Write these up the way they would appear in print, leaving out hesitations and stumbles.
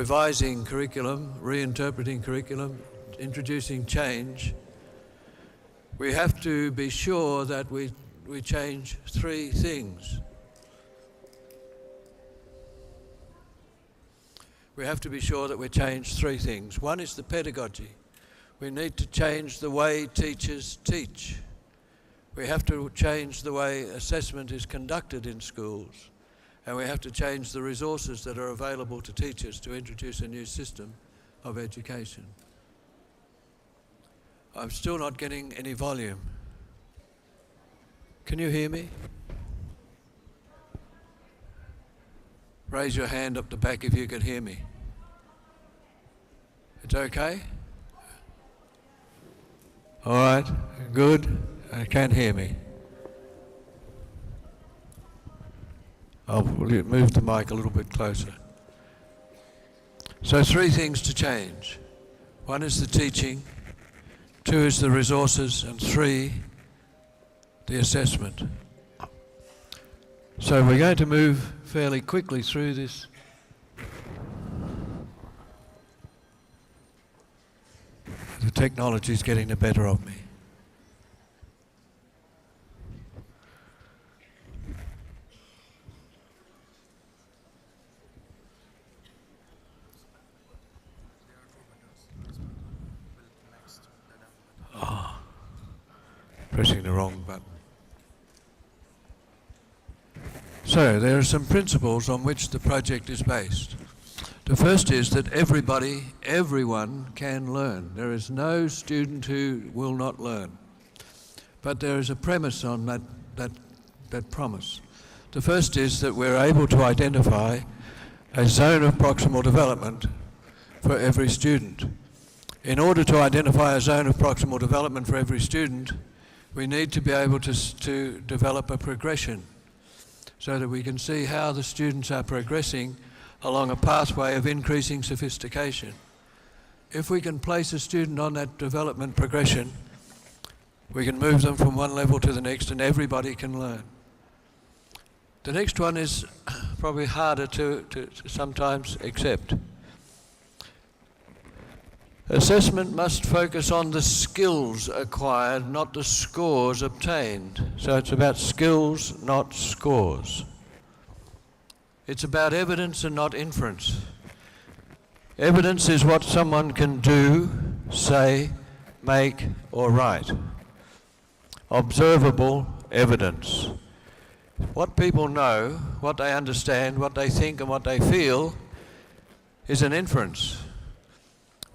revising curriculum, reinterpreting curriculum, introducing change, we have to be sure that we change three things. We have to be sure that we change three things. One is the pedagogy. We need to change the way teachers teach. We have to change the way assessment is conducted in schools. And we have to change the resources that are available to teachers to introduce a new system of education. I'm still not getting any volume. Can you hear me? Raise your hand up the back if you can hear me. It's okay? All right, good. I can't hear me. I'll move the mic a little bit closer. So three things to change. One is the teaching, two is the resources, and three, the assessment. So we're going to move fairly quickly through this. The technology is getting the better of me. Oh, pressing the wrong button. So there are some principles on which the project is based. The first is that everyone can learn. There is no student who will not learn. But there is a premise on that promise. The first is that we're able to identify a zone of proximal development for every student. In order to identify a zone of proximal development for every student, we need to be able to develop a progression so that we can see how the students are progressing along a pathway of increasing sophistication. If we can place a student on that development progression, we can move them from one level to the next and everybody can learn. The next one is probably harder to sometimes accept. Assessment must focus on the skills acquired, not the scores obtained. So it's about skills, not scores. It's about evidence and not inference. Evidence is what someone can do, say, make, or write. Observable evidence. What people know, what they understand, what they think, and what they feel is an inference.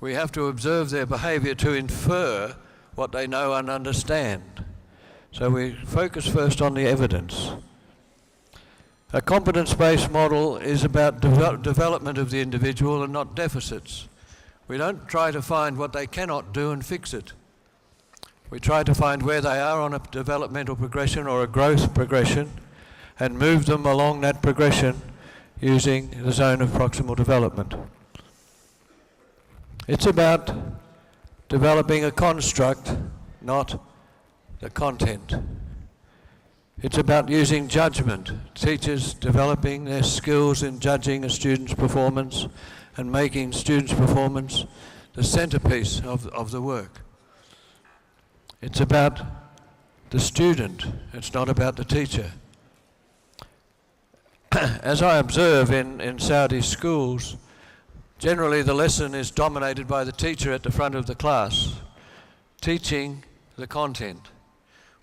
We have to observe their behaviour to infer what they know and understand. So we focus first on the evidence. A competence-based model is about development of the individual and not deficits. We don't try to find what they cannot do and fix it. We try to find where they are on a developmental progression or a growth progression and move them along that progression using the zone of proximal development. It's about developing a construct, not the content. It's about using judgment, teachers developing their skills in judging a student's performance and making students' performance the centerpiece of the work. It's about the student, it's not about the teacher. As I observe in Saudi schools, generally the lesson is dominated by the teacher at the front of the class, teaching the content.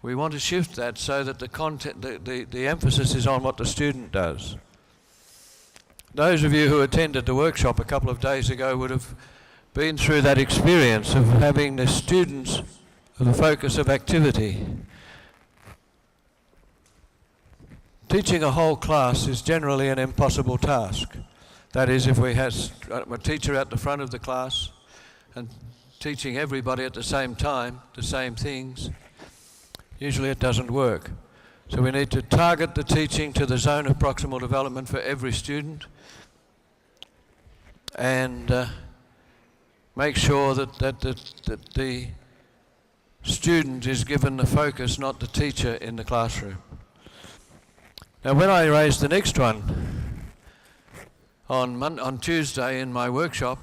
We want to shift that so that the content, the emphasis is on what the student does. Those of you who attended the workshop a couple of days ago would have been through that experience of having the students the focus of activity. Teaching a whole class is generally an impossible task. That is, if we had a teacher at the front of the class and teaching everybody at the same time the same things, usually it doesn't work. So we need to target the teaching to the zone of proximal development for every student and make sure that the student is given the focus, not the teacher in the classroom. Now when I raise the next one, On Tuesday in my workshop,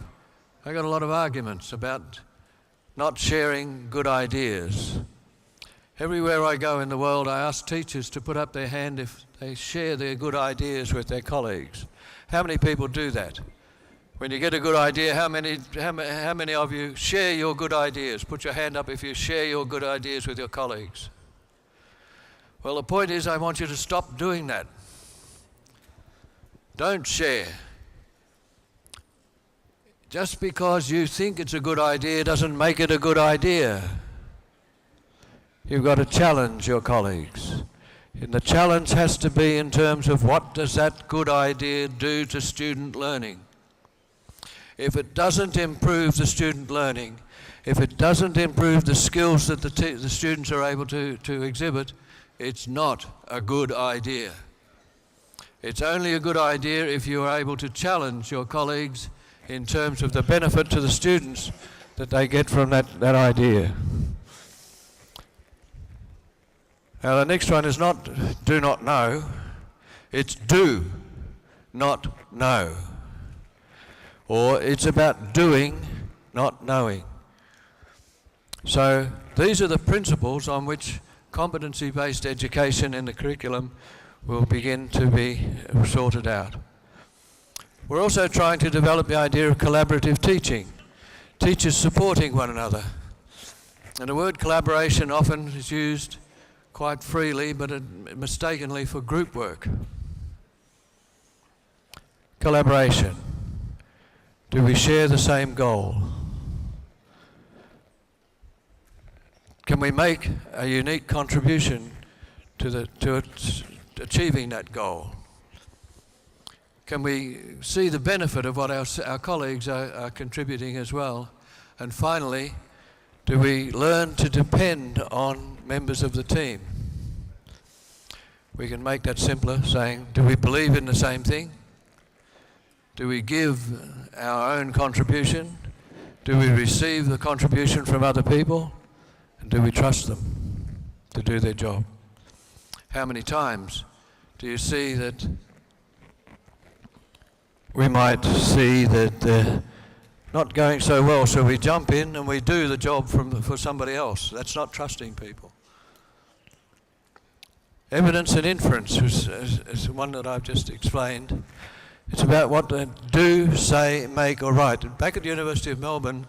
I got a lot of arguments about not sharing good ideas. Everywhere I go in the world, I ask teachers to put up their hand if they share their good ideas with their colleagues. How many people do that? When you get a good idea, how many of you share your good ideas? Put your hand up if you share your good ideas with your colleagues. Well, the point is I want you to stop doing that. Don't share. Just because you think it's a good idea doesn't make it a good idea. You've got to challenge your colleagues. And the challenge has to be in terms of what does that good idea do to student learning. If it doesn't improve the student learning, if it doesn't improve the skills that the students are able to exhibit, it's not a good idea. It's only a good idea if you are able to challenge your colleagues in terms of the benefit to the students that they get from that idea. Now the next one is not do not know, it's do not know. Or it's about doing, not knowing. So these are the principles on which competency-based education in the curriculum will begin to be sorted out. We're also trying to develop the idea of collaborative teaching, teachers supporting one another. And the word collaboration often is used quite freely, but mistakenly for group work. Collaboration. Do we share the same goal? Can we make a unique contribution to achieving that goal? Can we see the benefit of what our colleagues are contributing as well? And finally, do we learn to depend on members of the team? We can make that simpler, saying, do we believe in the same thing? Do we give our own contribution? Do we receive the contribution from other people? And do we trust them to do their job? How many times do you see that we might see that they're not going so well, so we jump in and we do the job for somebody else? That's not trusting people. Evidence and inference is one that I've just explained. It's about what they do, say, make or write. Back at the University of Melbourne,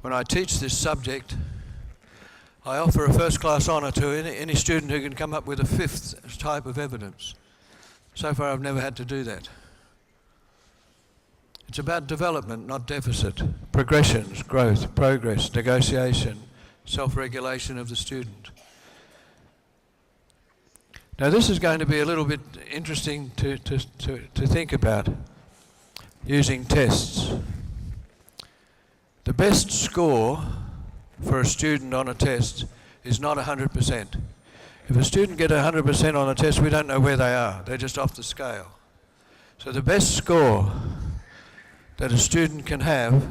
when I teach this subject, I offer a first-class honour to any student who can come up with a fifth type of evidence. So far I've never had to do that. It's about development, not deficit, progressions, growth, progress, negotiation, self-regulation of the student. Now this is going to be a little bit interesting to think about using tests. The best score for a student on a test is not 100%. If a student gets 100% on a test, we don't know where they are. They're just off the scale. So the best score that a student can have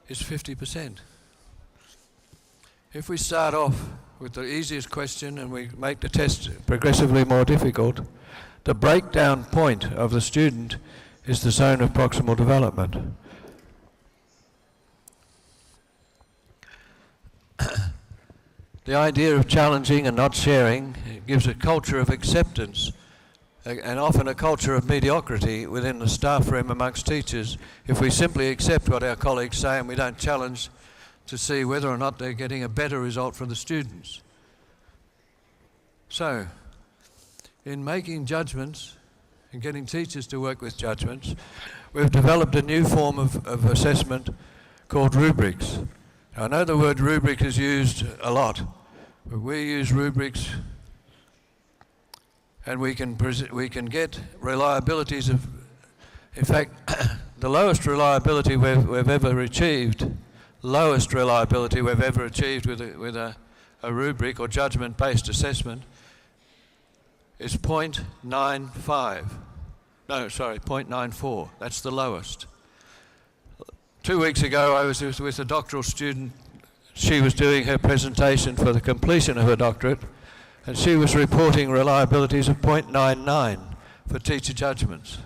is 50%. If we start off with the easiest question and we make the test progressively more difficult, the breakdown point of the student is the zone of proximal development. The idea of challenging and not sharing gives a culture of acceptance and often a culture of mediocrity within the staff room amongst teachers if we simply accept what our colleagues say and we don't challenge to see whether or not they're getting a better result from the students. So, in making judgments and getting teachers to work with judgments, we've developed a new form of assessment called rubrics. I know the word rubric is used a lot, but we use rubrics and we can get reliabilities of, in fact, the lowest reliability we've ever achieved with a rubric or judgment-based assessment is 0.95. No, sorry, 0.94. That's the lowest. 2 weeks ago, I was with a doctoral student. She was doing her presentation for the completion of her doctorate, and she was reporting reliabilities of 0.99 for teacher judgments.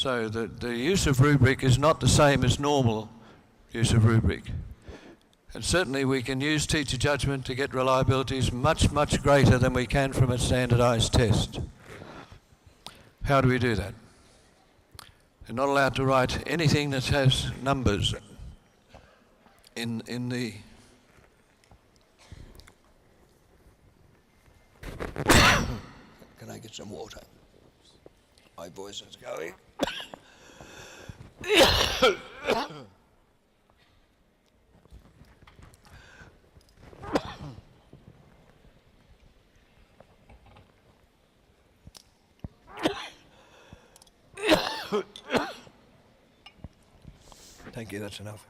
So the use of rubric is not the same as normal use of rubric. And certainly we can use teacher judgment to get reliabilities much, much greater than we can from a standardised test. How do we do that? They're not allowed to write anything that has numbers in the... Can I get some water? My voice is going. Thank you, that's enough.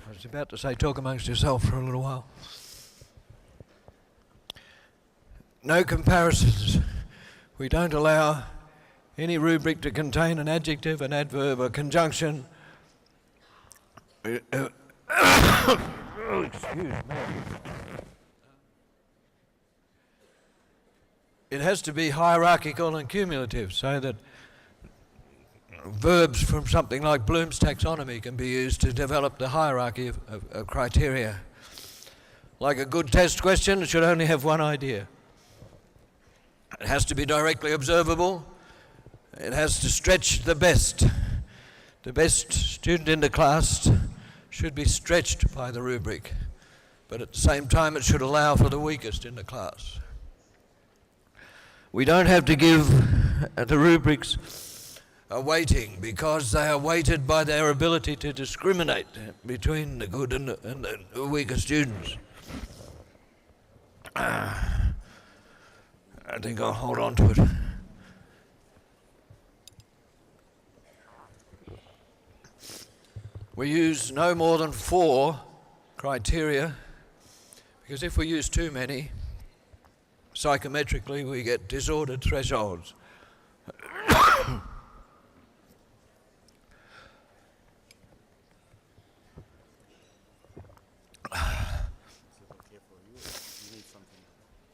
I was about to say talk amongst yourself for a little while. No comparisons. We don't allow any rubric to contain an adjective, an adverb, a conjunction. Excuse me. It has to be hierarchical and cumulative, so that verbs from something like Bloom's taxonomy can be used to develop the hierarchy of criteria. Like a good test question, it should only have one idea. It has to be directly observable. It has to stretch the best. The best student in the class should be stretched by the rubric, but at the same time it should allow for the weakest in the class. We don't have to give the rubrics a weighting because they are weighted by their ability to discriminate between the good and the weaker students. I think I'll hold on to it. We use no more than 4 criteria, because if we use too many, psychometrically we get disordered thresholds.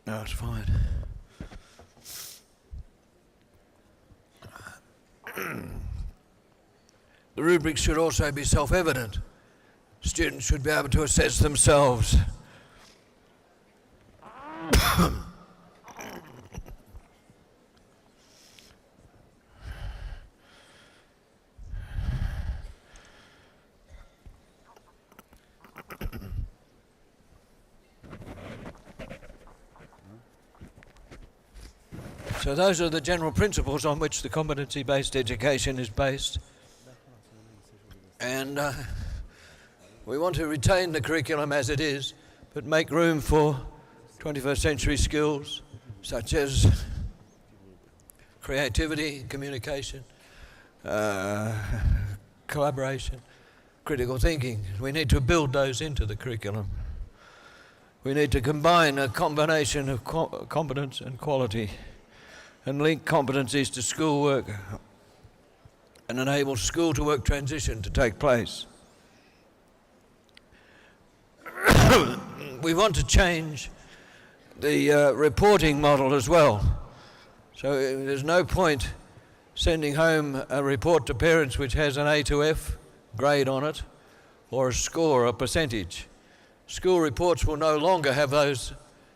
No, it's fine. The rubrics should also be self-evident. Students should be able to assess themselves. So those are the general principles on which the competency-based education is based. And we want to retain the curriculum as it is, but make room for 21st century skills such as creativity, communication, collaboration, critical thinking. We need to build those into the curriculum. We need to combine a combination of competence and quality and link competencies to schoolwork and enable school-to-work transition to take place. We want to change the reporting model as well. So there's no point sending home a report to parents which has an A to F grade on it, or a score, a percentage. School reports will no longer have those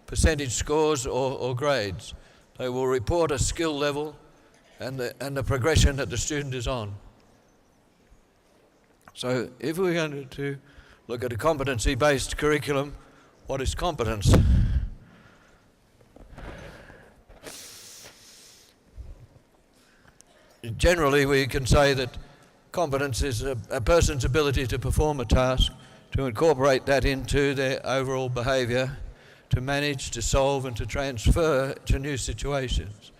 percentage scores or grades. They will report a skill level and the progression that the student is on. So if we're going to look at a competency-based curriculum, what is competence? Generally, we can say that competence is a person's ability to perform a task, to incorporate that into their overall behaviour, to manage, to solve and to transfer to new situations.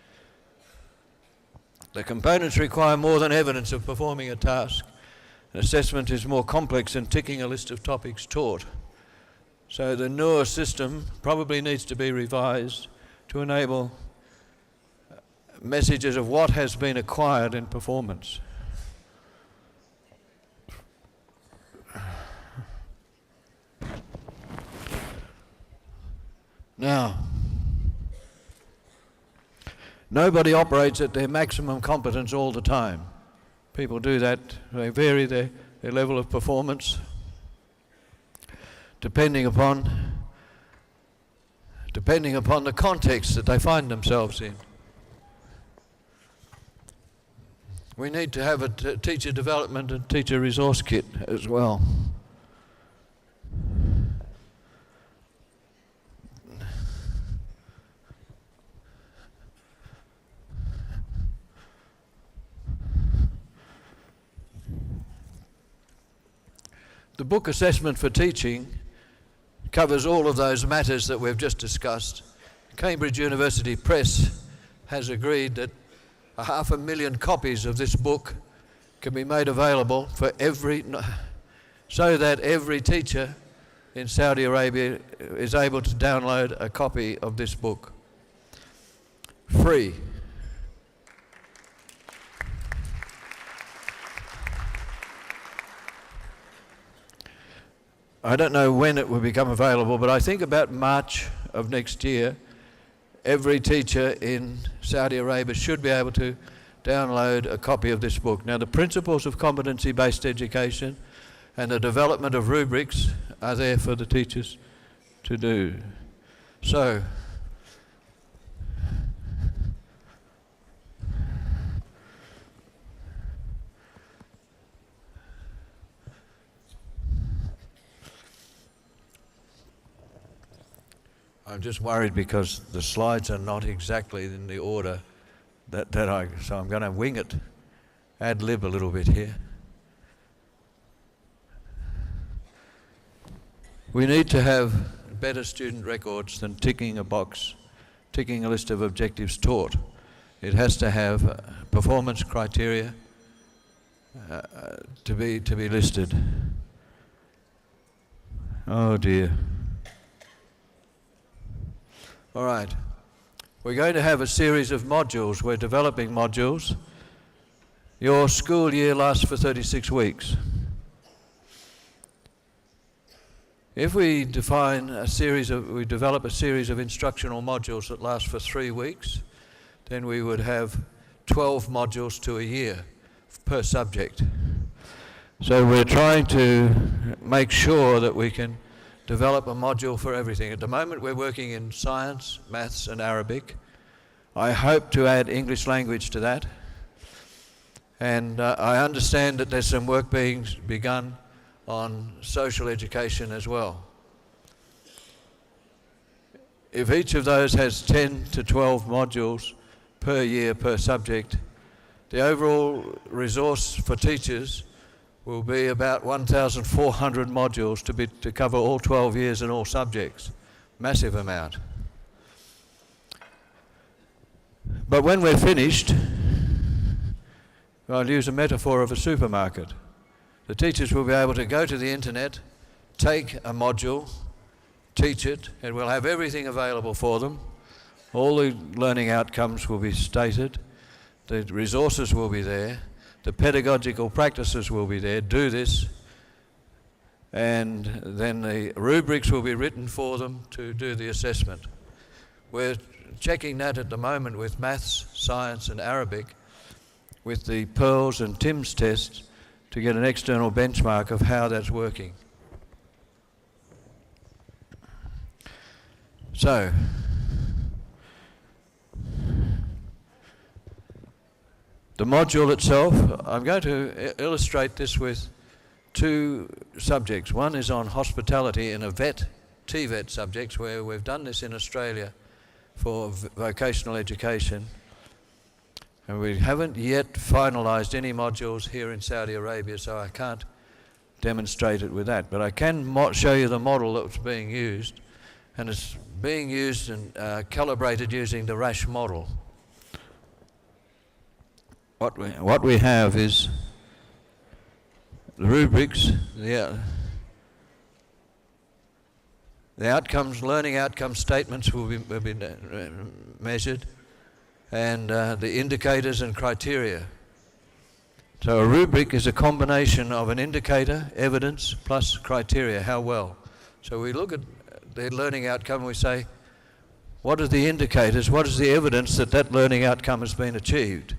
The components require more than evidence of performing a task. An assessment is more complex than ticking a list of topics taught. So the newer system probably needs to be revised to enable messages of what has been acquired in performance. Now, nobody operates at their maximum competence all the time. People do that. They vary their level of performance depending upon the context that they find themselves in. We need to have a teacher development and teacher resource kit as well. The book Assessment for Teaching covers all of those matters that we've just discussed. Cambridge University Press has agreed that 500,000 copies of this book can be made available for so that every teacher in Saudi Arabia is able to download a copy of this book free. I don't know when it will become available, but I think about March of next year, every teacher in Saudi Arabia should be able to download a copy of this book. Now, the principles of competency-based education and the development of rubrics are there for the teachers to do. So, I'm just worried because the slides are not exactly in the order so I'm going to wing it, ad-lib a little bit here. We need to have better student records than ticking a box, ticking a list of objectives taught. It has to have performance criteria to be listed. Oh dear. All right, we're going to have a series of modules. We're developing modules. Your school year lasts for 36 weeks. If we develop a series of instructional modules that last for 3 weeks, then we would have 12 modules to a year per subject. So we're trying to make sure that we can develop a module for everything. At the moment we're working in science, maths and Arabic. I hope to add English language to that. And I understand that there's some work being begun on social education as well. If each of those has 10 to 12 modules per year per subject, the overall resource for teachers will be about 1,400 modules to cover all 12 years and all subjects. Massive amount. But when we're finished, I'll use a metaphor of a supermarket. The teachers will be able to go to the internet, take a module, teach it, and we'll have everything available for them. All the learning outcomes will be stated. The resources will be there. The pedagogical practices will be there, do this, and then the rubrics will be written for them to do the assessment. We're checking that at the moment with maths, science and Arabic, with the Pearls and Tim's tests to get an external benchmark of how that's working. So, the module itself, I'm going to illustrate this with two subjects. One is on hospitality in a TVET subjects, where we've done this in Australia for vocational education. And we haven't yet finalised any modules here in Saudi Arabia, so I can't demonstrate it with that. But I can show you the model that's being used, and it's being used and calibrated using the Rash Model. What we have is the rubrics, the outcomes, learning outcome statements will be measured, and the indicators and criteria. So a rubric is a combination of an indicator, evidence, plus criteria, how well. So we look at the learning outcome and we say, what are the indicators, what is the evidence that that learning outcome has been achieved?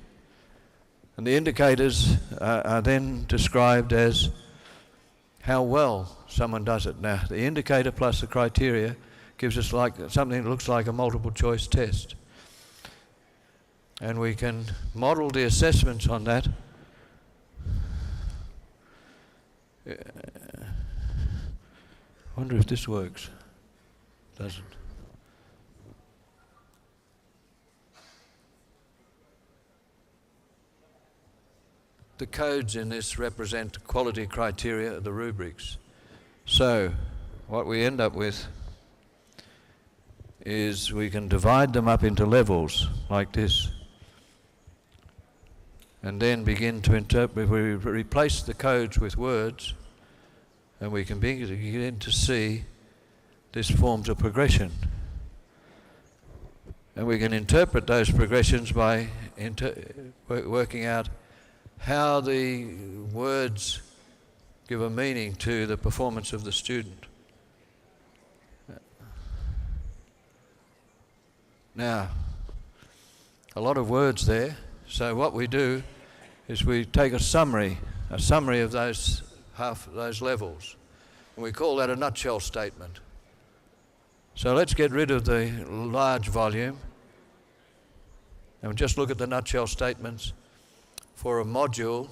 And the indicators are then described as how well someone does it. Now, the indicator plus the criteria gives us like something that looks like a multiple choice test. And we can model the assessments on that. I wonder if this works. Doesn't. The codes in this represent quality criteria of the rubrics. So what we end up with is we can divide them up into levels like this, and then begin to interpret. We replace the codes with words, and we can begin to see this forms a progression. And we can interpret those progressions by working out how the words give a meaning to the performance of the student. Now, a lot of words there. So what we do is we take a summary of those levels, and we call that a nutshell statement. So let's get rid of the large volume and just look at the nutshell statements for a module.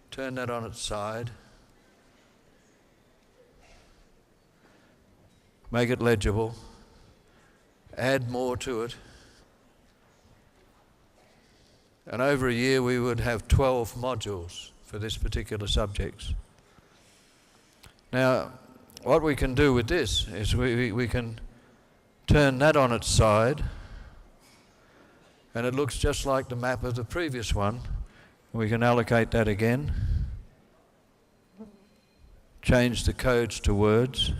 Turn that on its side. Make it legible. Add more to it. And over a year we would have 12 modules for this particular subjects. Now, what we can do with this is we can turn that on its side, and it looks just like the map of the previous one. We can allocate that again, change the codes to words,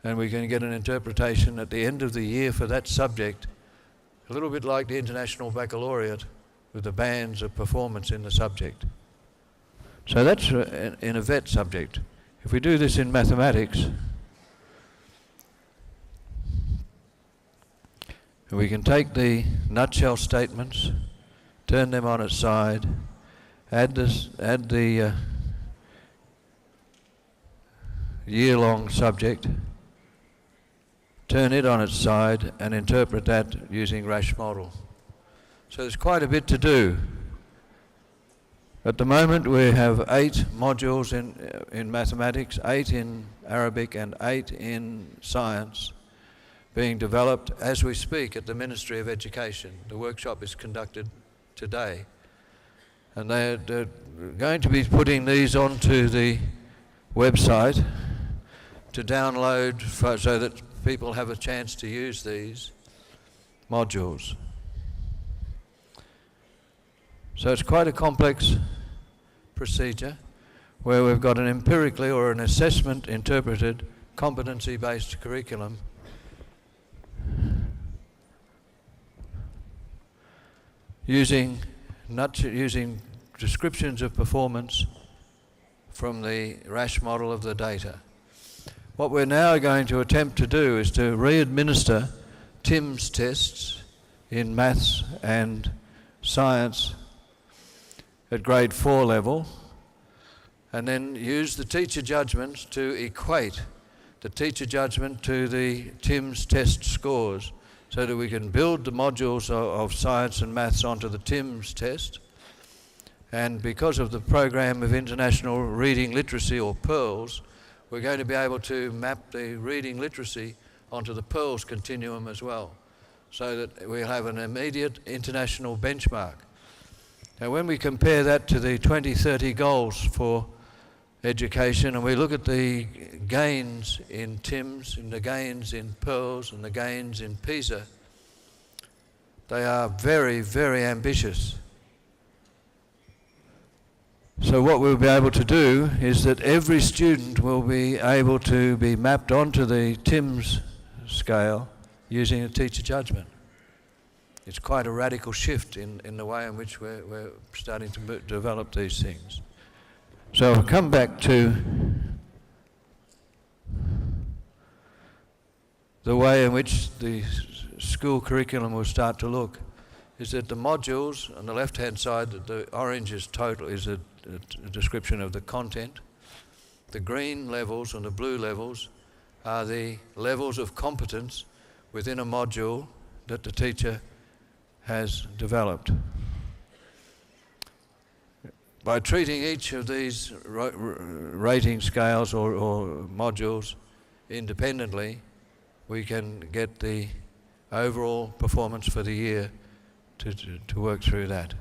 and we can get an interpretation at the end of the year for that subject, a little bit like the International Baccalaureate with the bands of performance in the subject. So that's in a VET subject. If we do this in mathematics, we can take the nutshell statements, turn them on its side, add the year-long subject, turn it on its side, and interpret that using Rash Model. So there's quite a bit to do. At the moment we have 8 modules in mathematics, 8 in Arabic and 8 in science being developed as we speak at the Ministry of Education. The workshop is conducted today. And they're going to be putting these onto the website to download so that people have a chance to use these modules. So it's quite a complex procedure where we've got an empirically or an assessment interpreted competency-based curriculum using descriptions of performance from the Rash model of the data. What we're now going to attempt to do is to re-administer TIMS tests in maths and science at grade 4 level, and then use the teacher judgments to equate the teacher judgment to the TIMS test scores so that we can build the modules of science and maths onto the TIMS test. And because of the program of international reading literacy, or PEARLS, we're going to be able to map the reading literacy onto the PEARLS continuum as well, so that we'll have an immediate international benchmark. Now when we compare that to the 2030 goals for education, and we look at the gains in TIMS, and the gains in PEARLS, and the gains in PISA, they are very, very ambitious. So what we'll be able to do is that every student will be able to be mapped onto the TIMS scale using a teacher judgment. It's quite a radical shift in the way in which we're starting to develop these things. So I'll come back to the way in which the school curriculum will start to look is that the modules on the left-hand side, the orange is total, is a description of the content. The green levels and the blue levels are the levels of competence within a module that the teacher has developed. By treating each of these rating scales or modules independently, we can get the overall performance for the year to work through that.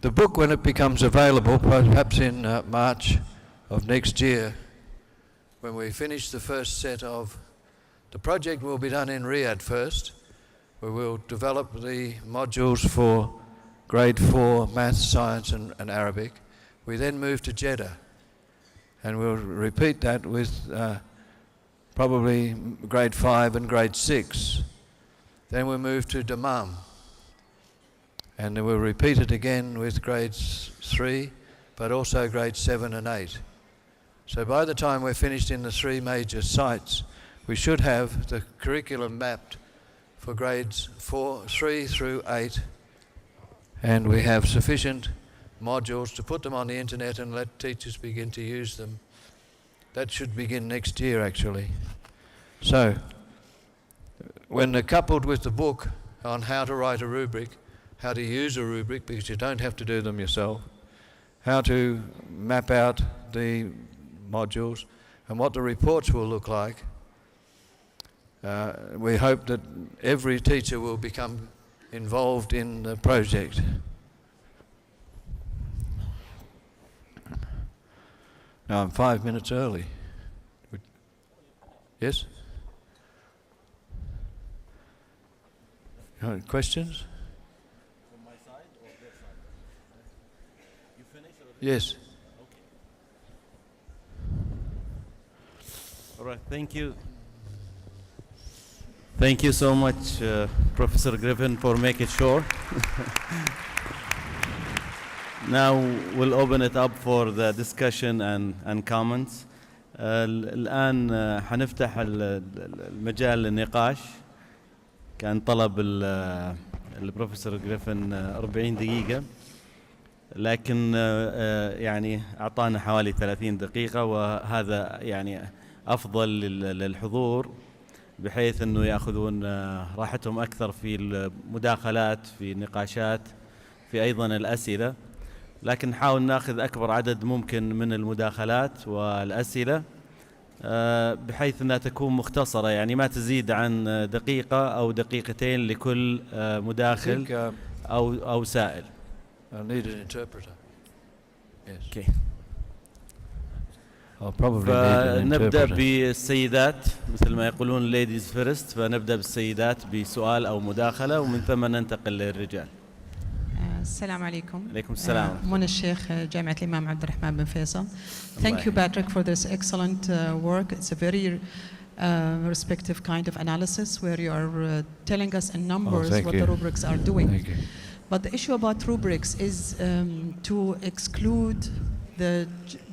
The book, when it becomes available, perhaps in March of next year, when we finish the first set of, the project will be done in Riyadh first, where we'll develop the modules for grade 4 maths, science and Arabic. We then move to Jeddah, and we'll repeat that with probably grade 5 and grade 6. Then we'll move to Dammam, and then we'll repeat it again with grades 3, but also grades 7 and 8. So by the time we're finished in the 3 major sites, we should have the curriculum mapped for grades 3 through 8, and we have sufficient modules to put them on the internet and let teachers begin to use them. That should begin next year, actually. So, when they're coupled with the book on how to write a rubric, how to use a rubric, because you don't have to do them yourself, how to map out the modules, and what the reports will look like, we hope that every teacher will become involved in the project. Now I'm 5 minutes early. Yes? Questions? From my side or their side? You finished or? Yes. Okay. All right, thank you. Thank you so much, Professor Griffin, for making it short. Now we'll open it up for the discussion and comments. الآن حنفتح المجال للنقاش. كان طلب البروفيسور جريفن 40 دقيقة، لكن يعني أعطانا حوالي 30 دقيقة، وهذا يعني أفضل للحضور بحيث أنه يأخذون راحتهم أكثر في المداخلات، في النقاشات، في أيضا الأسئلة. لكن نحاول نأخذ أكبر عدد ممكن من المداخلات والأسئلة بحيث أنها تكون مختصرة، يعني ما تزيد عن دقيقة أو دقيقتين لكل مداخل أو سائل. I'll need an interpreter. Yes. Okay. I'll probably need an interpreter. فنبدأ بالسيدات مثل ما يقولون ladies first، فنبدأ بالسيدات بسؤال أو مداخلة ومن ثم ننتقل للرجال. السلام عليكم. عليكم السلام. منى الشيخ جامعة الإمام عبد الرحمن بن فيصل. Thank you, Patrick, for this excellent work. It's a very respective kind of analysis where you are telling us in numbers what the rubrics are doing. Thank you. But the issue about rubrics is to exclude the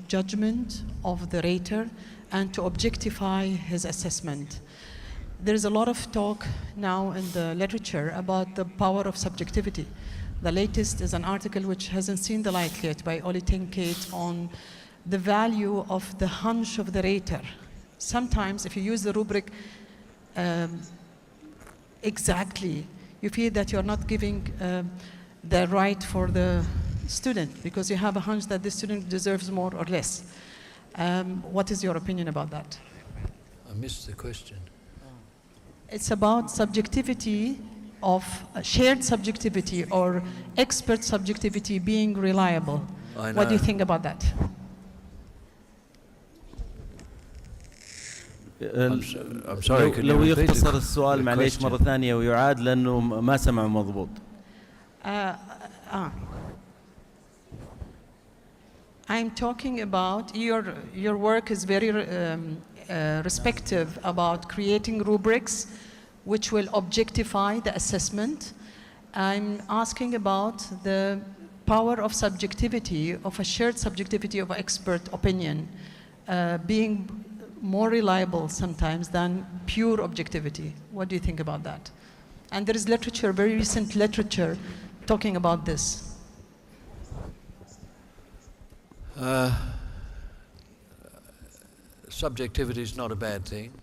judgment of the rater and to objectify his assessment. There is a lot of talk now in the literature about the power of subjectivity. The latest is an article which hasn't seen the light yet by Oli Tenkate on the value of the hunch of the rater. Sometimes if you use the rubric exactly, you feel that you're not giving the right for the student because you have a hunch that the student deserves more or less. What is your opinion about that? I missed the question. It's about subjectivity of shared subjectivity or expert subjectivity being reliable. I know. What do you think about that? I'm sorry, could you لو repeat يختصر the السؤال معليش question? مرة ثانية ويعاد لأنه ما سمع مضبوط. I'm talking about your work is very respective about creating rubrics which will objectify the assessment. I'm asking about the power of subjectivity, of a shared subjectivity of expert opinion, being more reliable sometimes than pure objectivity. What do you think about that? And there is literature, very recent literature, talking about this. Subjectivity is not a bad thing.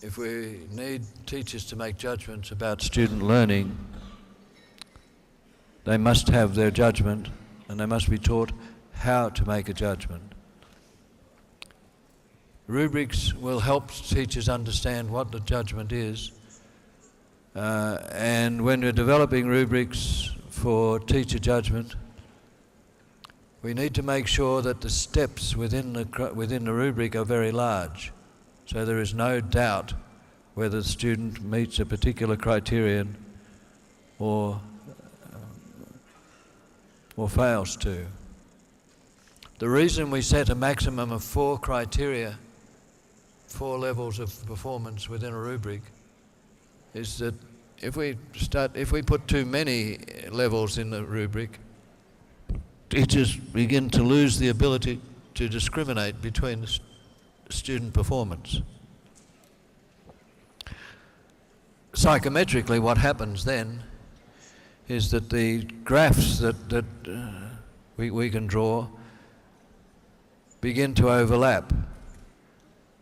If we need teachers to make judgments about student learning, they must have their judgment and they must be taught how to make a judgment. Rubrics will help teachers understand what the judgment is, and when we're developing rubrics for teacher judgment, we need to make sure that the steps within the rubric are very large, so there is no doubt whether the student meets a particular criterion or fails to. The reason we set a maximum of 4 criteria, 4 levels of performance within a rubric, is that if we put too many levels in the rubric, teachers begin to lose the ability to discriminate between the student performance. Psychometrically, what happens then is that the graphs that we can draw begin to overlap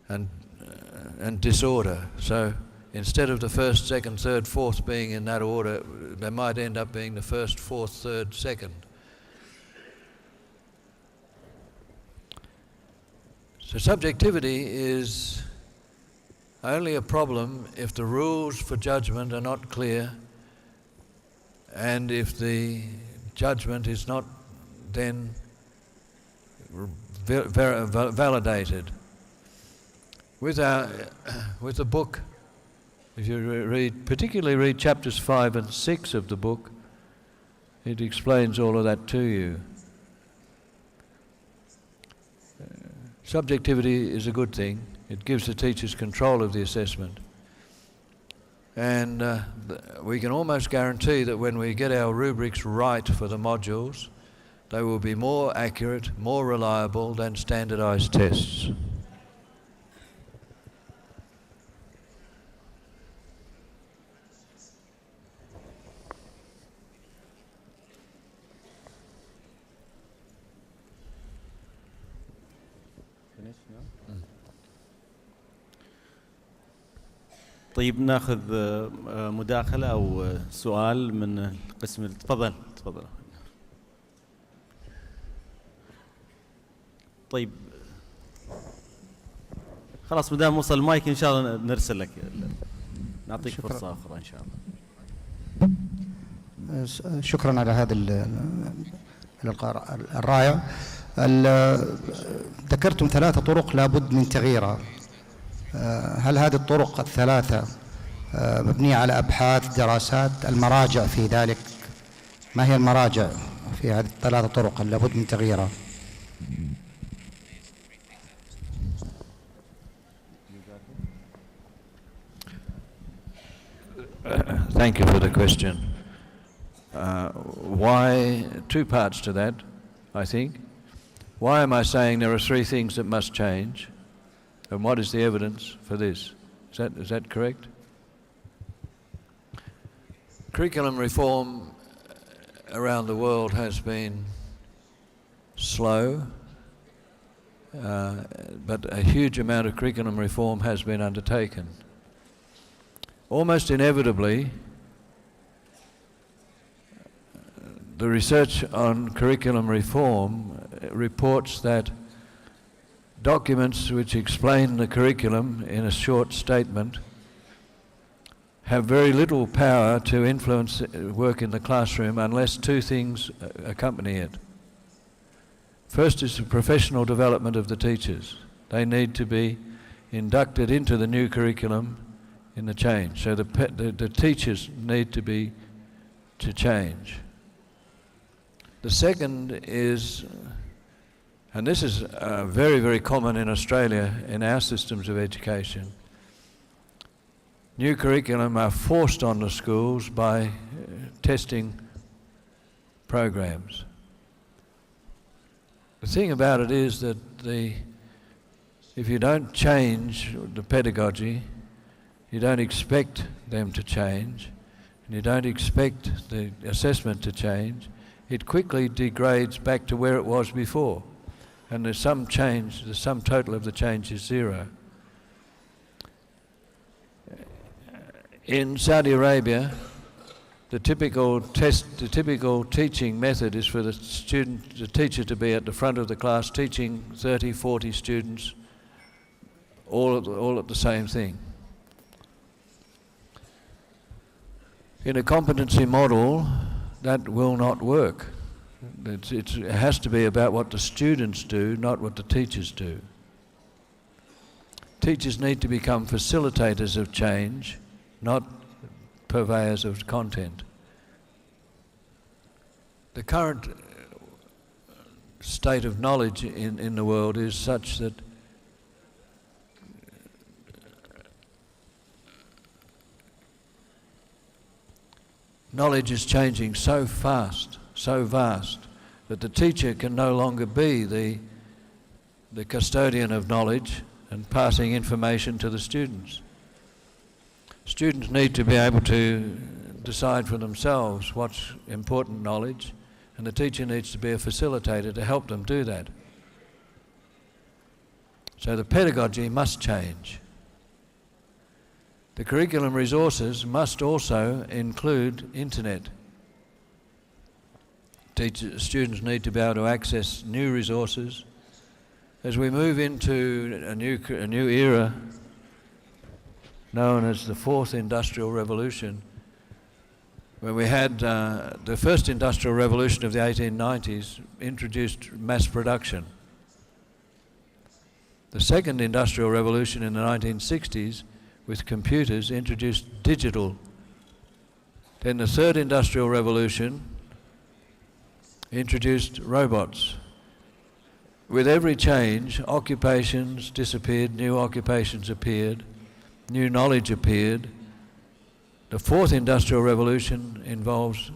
and disorder. So instead of the first, second, third, fourth being in that order, they might end up being the first, fourth, third, second. So subjectivity is only a problem if the rules for judgment are not clear and if the judgment is not then validated. With the book, if you particularly read chapters 5 and 6 of the book, it explains all of that to you. Subjectivity is a good thing. It gives the teachers control of the assessment. And we can almost guarantee that when we get our rubrics right for the modules, they will be more accurate, more reliable than standardized tests. طيب ناخذ مداخلة أو سؤال من القسم. تفضل. طيب خلاص مدام وصل المايك إن شاء الله نرسل لك، نعطيك فرصة أخرى إن شاء الله. شكرا على هذا اللقاء الرائع. ذكرتم 3 طرق لابد من تغييرها. هل هذه الطرق ال3 مبنية على أبحاث، دراسات؟ المراجع في ذلك، ما هي المراجع في هذه ال3 طرق اللي لابد من تغييرها؟ Thank you for the question. Why? 2 parts to that, I think. Why am I saying there are 3 things that must change? And what is the evidence for this? Is that correct? Curriculum reform around the world has been slow, but a huge amount of curriculum reform has been undertaken. Almost inevitably, the research on curriculum reform reports that documents which explain the curriculum in a short statement have very little power to influence work in the classroom unless 2 things accompany it. First is the professional development of the teachers. They need to be inducted into the new curriculum in the change. So the teachers need to change. The second is, and this is very, very common in Australia in our systems of education, new curriculum are forced on the schools by testing programs. The thing about it is that if you don't change the pedagogy, you don't expect them to change, and you don't expect the assessment to change, it quickly degrades back to where it was before. And there's some change, the sum total of the change is zero. In Saudi Arabia, the typical teaching method is for the teacher to be at the front of the class teaching 30, 40 students all at the same thing. In a competency model, that will not work. It has to be about what the students do, not what the teachers do. Teachers need to become facilitators of change, not purveyors of content. The current state of knowledge in the world is such that knowledge is changing so fast, so vast, that the teacher can no longer be the custodian of knowledge and passing information to the students. Students need to be able to decide for themselves what's important knowledge, and the teacher needs to be a facilitator to help them do that. So the pedagogy must change. The curriculum resources must also include internet. Students need to be able to access new resources. As we move into a new era known as the fourth industrial revolution, when we had the first industrial revolution of the 1890s introduced mass production. The second industrial revolution in the 1960s with computers introduced digital. Then the third industrial revolution introduced robots. With every change, occupations disappeared, new occupations appeared, new knowledge appeared. The fourth industrial revolution involves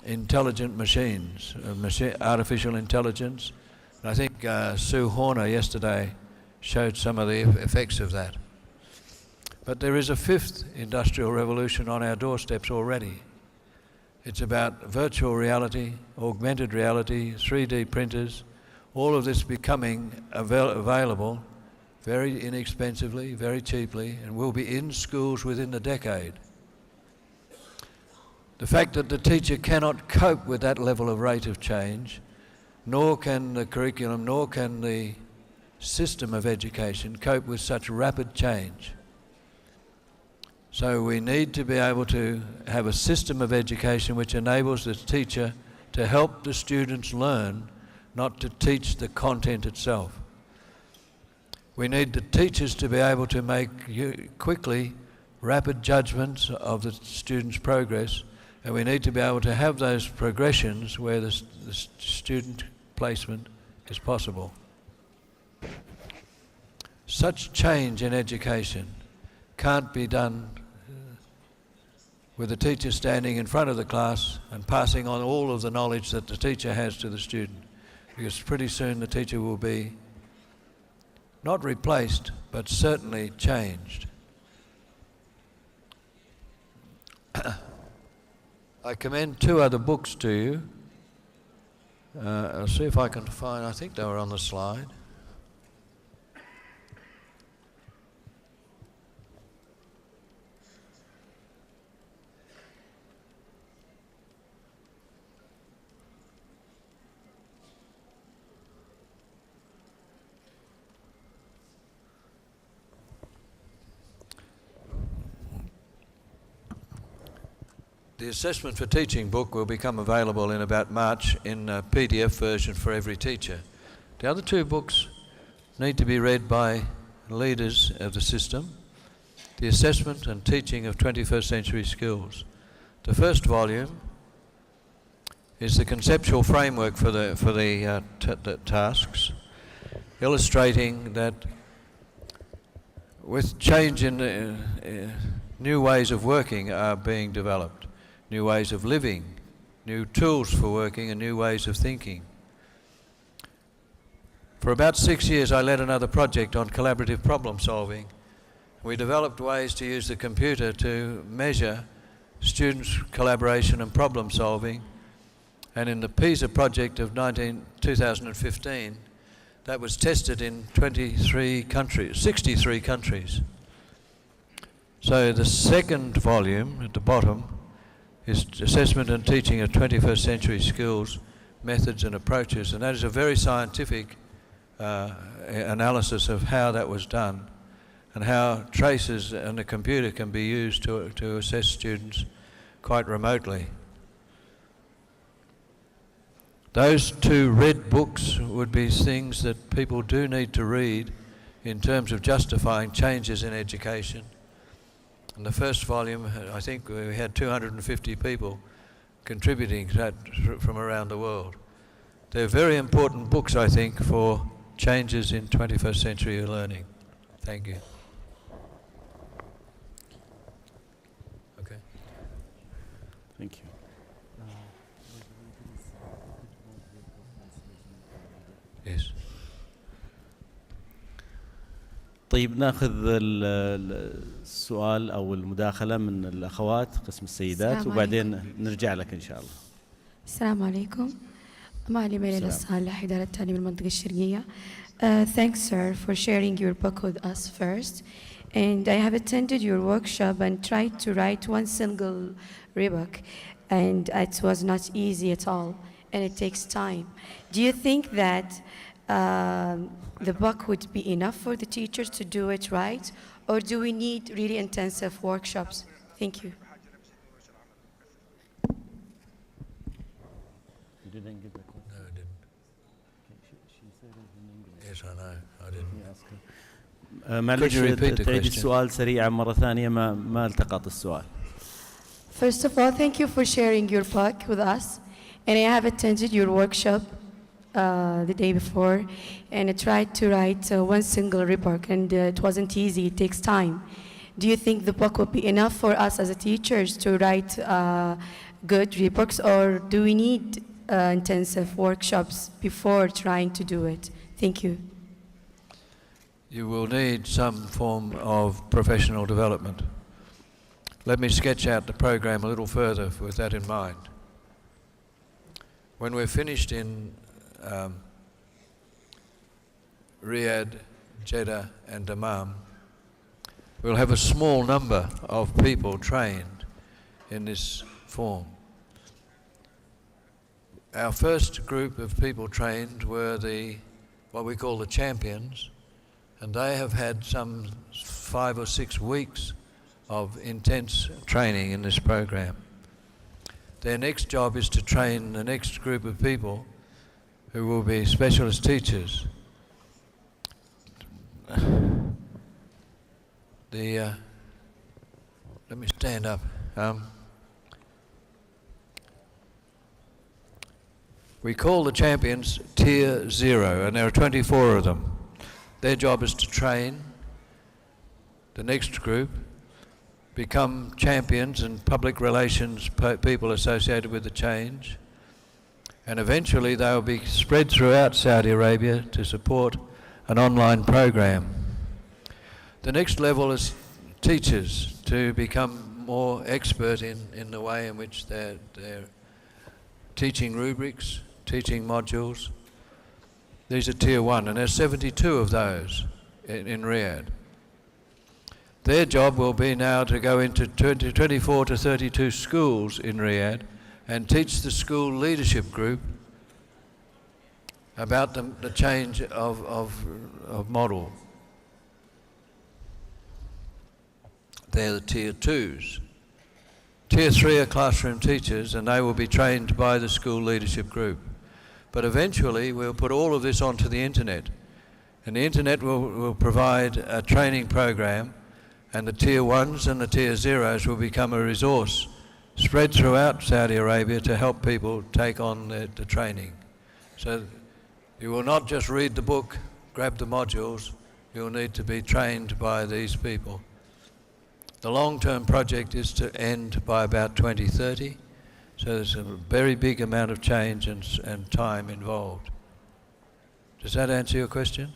intelligent machines, artificial intelligence. And I think Sue Horner yesterday showed some of the effects of that. But there is a fifth industrial revolution on our doorsteps already. It's about virtual reality, augmented reality, 3D printers, all of this becoming available very inexpensively, very cheaply, and will be in schools within the decade. The fact that the teacher cannot cope with that level of rate of change, nor can the curriculum, nor can the system of education cope with such rapid change. So we need to be able to have a system of education which enables the teacher to help the students learn, not to teach the content itself. We need the teachers to be able to make quickly rapid judgments of the students' progress, and we need to be able to have those progressions where the student placement is possible. Such change in education can't be done with the teacher standing in front of the class and passing on all of the knowledge that the teacher has to the student, because pretty soon the teacher will be not replaced, but certainly changed. I commend two other books to you. I'll see if I can find, I think they were on the slide. The Assessment for Teaching book will become available in about March in a PDF version for every teacher. The other two books need to be read by leaders of the system, the assessment and teaching of 21st century skills. The first volume is the conceptual framework for the tasks, illustrating that with change in new ways of working are being developed, new ways of living, new tools for working and new ways of thinking. For about 6 years I led another project on collaborative problem solving. We developed ways to use the computer to measure students' collaboration and problem solving, and in the PISA project of 2015 that was tested in 63 countries. So the second volume at the bottom is assessment and teaching of 21st century skills, methods and approaches, and that is a very scientific analysis of how that was done and how traces and the computer can be used to assess students quite remotely. Those two red books would be things that people do need to read in terms of justifying changes in education. In the first volume, I think we had 250 people contributing to that from around the world. They're very important books, I think, for changes in 21st century learning. Thank you. Okay. Thank you. Yes. طيب ناخذ السؤال أو المداخلة من الأخوات قسم السيدات وبعدين نرجع لك إن شاء الله. السلام عليكم. معالي ميلة الصالح إدارة التعليم المنطقة الشرقية. Thanks sir for sharing your book with us first. And I have attended your workshop and tried to write one single rubric, and it was not easy at all, and it takes time. Do you think that the book would be enough for the teachers to do it right, or do we need really intensive workshops? Thank you. You didn't give the question. No, I didn't. She said it in English. Yes, I know. I didn't. معلش Could you repeat the تعيد question? السؤال سريعا مرة ثانية ما التقط السؤال. First of all, thank you for sharing your book with us. And I have attended your workshop the day before, and I tried to write one single report, and it wasn't easy. It takes time. Do you think the book will be enough for us as a teachers to write good reports, or do we need intensive workshops before trying to do it? Thank you. You will need some form of professional development. Let me sketch out the program a little further with that in mind. When we're finished in Riyadh, Jeddah and Dammam, we'll have a small number of people trained in this form. Our first group of people trained were what we call the champions, and they have had some 5 or 6 weeks of intense training in this program. Their next job is to train the next group of people who will be specialist teachers. Let me stand up. We call the champions Tier 0, and there are 24 of them. Their job is to train the next group, become champions and public relations people associated with the change, and eventually they will be spread throughout Saudi Arabia to support an online program. The next level is teachers, to become more expert in the way in which they're teaching rubrics, teaching modules. These are Tier 1, and there's 72 of those in Riyadh. Their job will be now to go into 24 to 32 schools in Riyadh and teach the school leadership group about the change of model. They're the Tier 2s. Tier 3 are classroom teachers, and they will be trained by the school leadership group. But eventually we'll put all of this onto the internet, And the internet will provide a training program, and the tier 1s and the tier 0s will become a resource spread throughout Saudi Arabia to help people take on the training. So you will not just read the book, grab the modules, you'll need to be trained by these people. The long-term project is to end by about 2030, so there's a very big amount of change and time involved. Does that answer your question?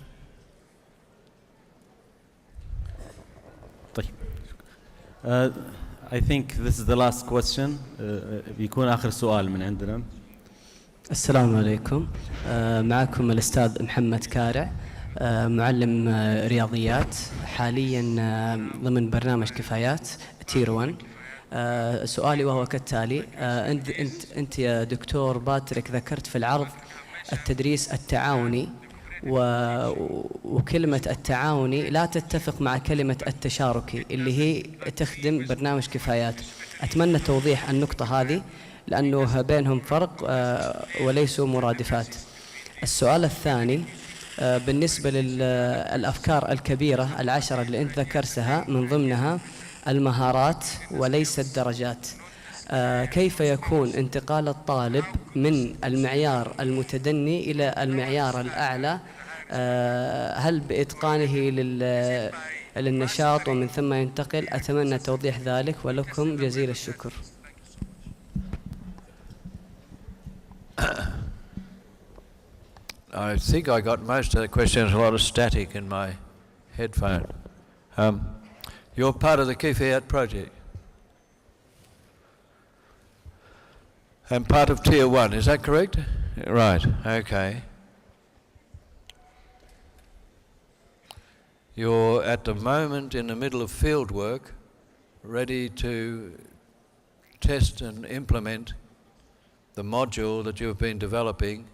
I think this is the last question. بيكون آخر سؤال من عندنا. السلام عليكم. معكم الأستاذ محمد كارع، معلم رياضيات حاليا ضمن برنامج كفايات تير 1. سؤالي وهو كالتالي: أنت يا دكتور باتريك ذكرت في العرض التدريس التعاوني، وكلمة التعاوني لا تتفق مع كلمة التشاركي اللي هي تخدم برنامج كفايات. أتمنى توضيح النقطة هذه لأنه بينهم فرق وليسوا مرادفات. السؤال الثاني بالنسبة للأفكار الكبيرة 10 اللي أنت ذكرتها، من ضمنها المهارات وليس الدرجات. كيف يكون انتقال الطالب من المعيار المتدني إلى المعيار الأعلى؟ هل بإتقانه للنشاط ومن ثم ينتقل؟ أتمنى توضيح ذلك ولكم جزيل الشكر. I think I got most of the questions. A lot of static in my headphone. You're part of the Kifayat project and part of Tier 1, is that correct? Right, okay. You're at the moment in the middle of field work, ready to test and implement the module that you've been developing,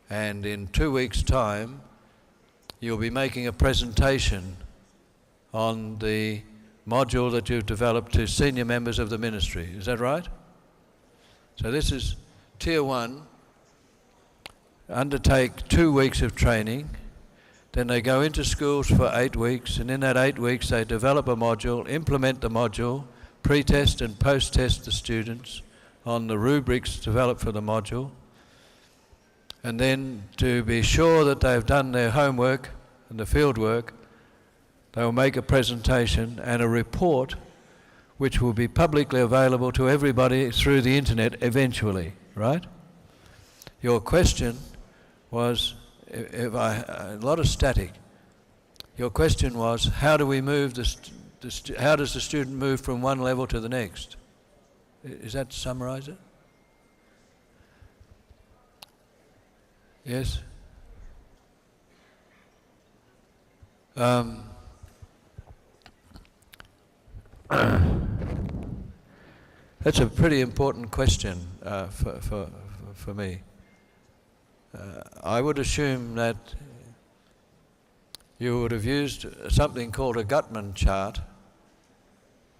and in 2 weeks' time you'll be making a presentation on the module that you've developed to senior members of the ministry. Is that right? So this is Tier 1, undertake 2 weeks of training, then they go into schools for 8 weeks, and in that 8 weeks they develop a module, implement the module, pre-test and post-test the students on the rubrics developed for the module, and then to be sure that they've done their homework and the field work, they will make a presentation and a report which will be publicly available to everybody through the internet eventually, right? Your question was, a lot of static. Your question was, how do we move how does the student move from one level to the next? Is that to summarize it? Yes? That's a pretty important question for me. I would assume that you would have used something called a Guttman Chart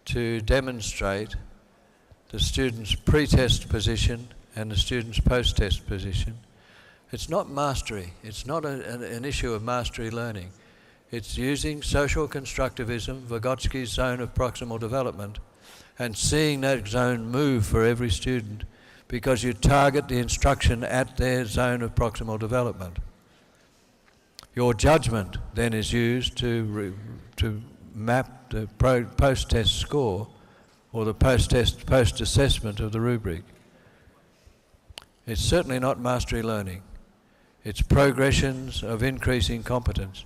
to demonstrate the student's pre-test position and the student's post-test position. It's not mastery. It's not an issue of mastery learning. It's using social constructivism, Vygotsky's zone of proximal development, and seeing that zone move for every student, because you target the instruction at their zone of proximal development. Your judgment then is used to map the post-test score or the post-assessment of the rubric. It's certainly not mastery learning. It's progressions of increasing competence.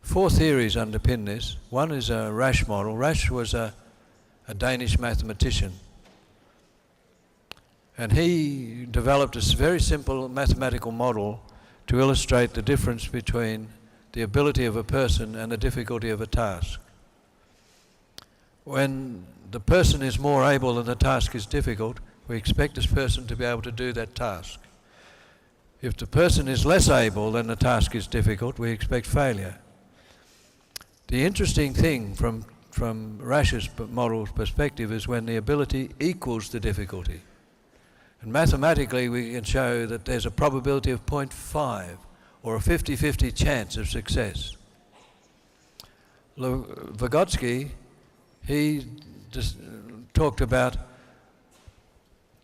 4 theories underpin this. One is a Rash model. Rash was a Danish mathematician, and he developed a very simple mathematical model to illustrate the difference between the ability of a person and the difficulty of a task. When the person is more able and the task is difficult, we expect this person to be able to do that task. If the person is less able and the task is difficult, we expect failure. The interesting thing from Rash's model's perspective is when the ability equals the difficulty. And mathematically we can show that there's a probability of 0.5 or a 50-50 chance of success. Vygotsky, he just talked about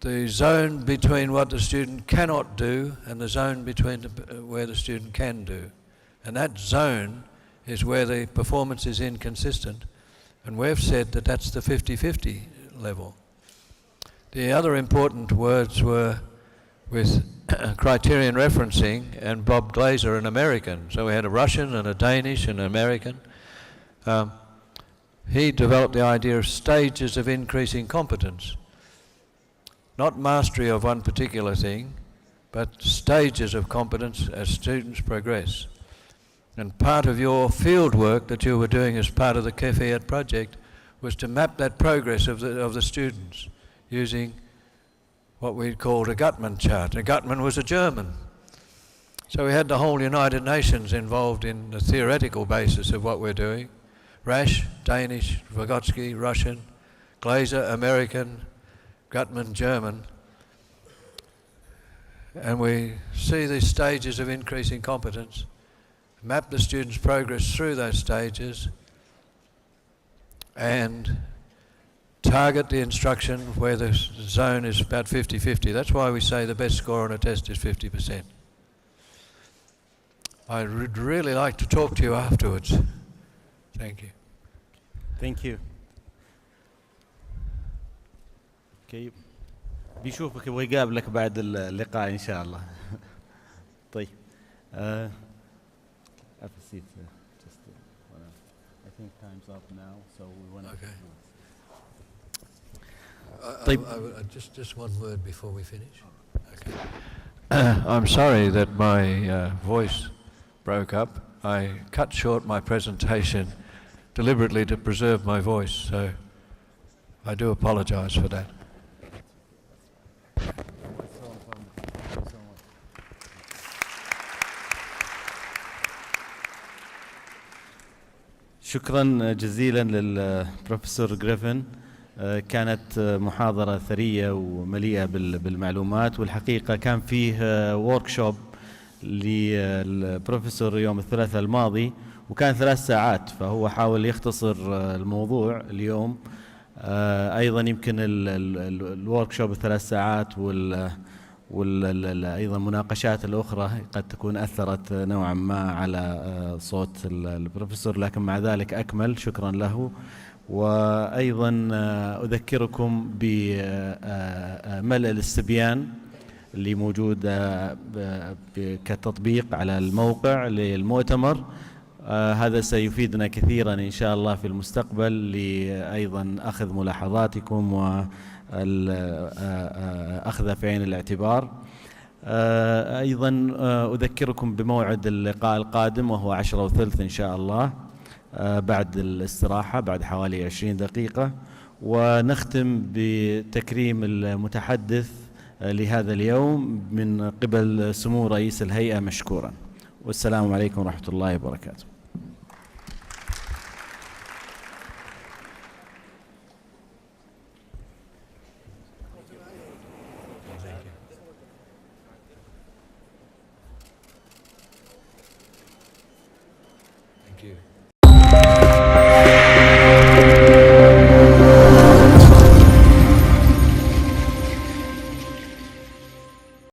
the zone between what the student cannot do and the zone between where the student can do. And that zone is where the performance is inconsistent. And we've said that that's the 50-50 level. The other important words were with criterion referencing and Bob Glaser, an American. So we had a Russian and a Danish and an American. He developed the idea of stages of increasing competence. Not mastery of one particular thing, but stages of competence as students progress. And part of your field work that you were doing as part of the Kefayat project was to map that progress of the students using what we called a Guttman chart. And Guttman was a German. So we had the whole United Nations involved in the theoretical basis of what we're doing. Rash, Danish, Vygotsky, Russian, Glaser, American, Guttman, German. And we see these stages of increasing competence, map the students' progress through those stages, and target the instruction where the zone is about 50-50. That's why we say the best score on a test is 50%. I would really like to talk to you afterwards. Thank you. Thank you. Okay. بيشوفك يبغى يقابلك بعد اللقاء إن شاء الله. طيب. Have a seat. Just, I think time's up now, so we want to. Okay. طيب. Just one word before we finish. Okay. I'm sorry that my voice broke up. I cut short my presentation deliberately to preserve my voice, so I do apologise for that. شكرا جزيلا للبروفيسور جريفن. كانت محاضرة ثرية ومليئة بالمعلومات، والحقيقة كان فيه ووركشوب للبروفيسور يوم الثلاثاء الماضي وكان 3 ساعات، فهو حاول يختصر الموضوع اليوم. أيضا يمكن الوركشوب 3 ساعات أيضا المناقشات الأخرى قد تكون أثرت نوعا ما على صوت البروفيسور، لكن مع ذلك أكمل. شكرا له. وأيضا أذكركم بملء الاستبيان اللي موجود كتطبيق على الموقع للمؤتمر. هذا سيفيدنا كثيرا إن شاء الله في المستقبل لأيضا أخذ ملاحظاتكم وأخذها في عين الاعتبار. أيضا أذكركم بموعد اللقاء القادم وهو 10:30 إن شاء الله بعد الاستراحة بعد حوالي 20 دقيقة، ونختم بتكريم المتحدث لهذا اليوم من قبل سمو رئيس الهيئة مشكورا. والسلام عليكم ورحمة الله وبركاته. Thank you.